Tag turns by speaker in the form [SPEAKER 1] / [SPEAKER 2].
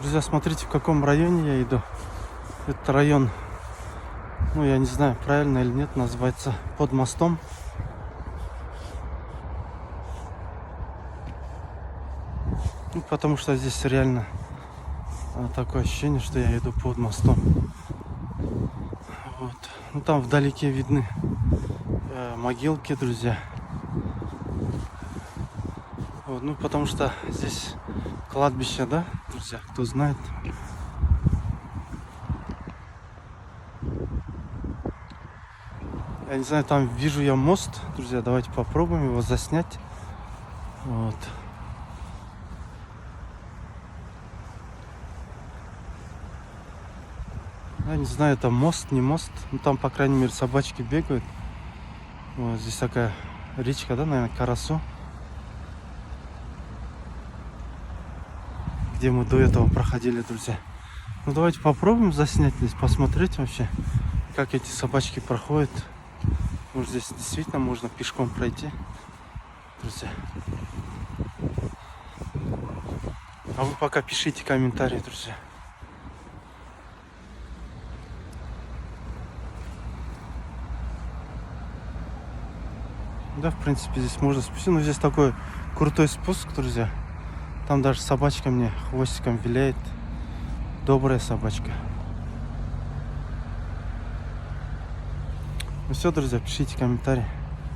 [SPEAKER 1] Друзья, смотрите, в каком районе я иду. Этот район, ну я не знаю, правильно или нет, называется Под мостом. Ну, потому что здесь реально такое ощущение, что я иду под мостом. Вот. Ну там вдалеке видны могилки, друзья. Вот. Ну потому что здесь кладбище, да, друзья, кто знает. Я не знаю, там вижу я мост, друзья, давайте попробуем его заснять. Вот. Я не знаю, это мост, не мост. Ну там, по крайней мере, собачки бегают. Вот здесь такая речка, да, наверное, Карасу. Где мы до этого проходили, друзья. Ну давайте попробуем заснять здесь, посмотреть вообще, как эти собачки проходят. Может, здесь действительно можно пешком пройти, друзья. А вы пока пишите комментарии, друзья. Да, в принципе, здесь можно спуститься. Но здесь такой крутой спуск, друзья. Там даже собачка мне хвостиком виляет. Добрая собачка. Ну все, друзья, пишите комментарии.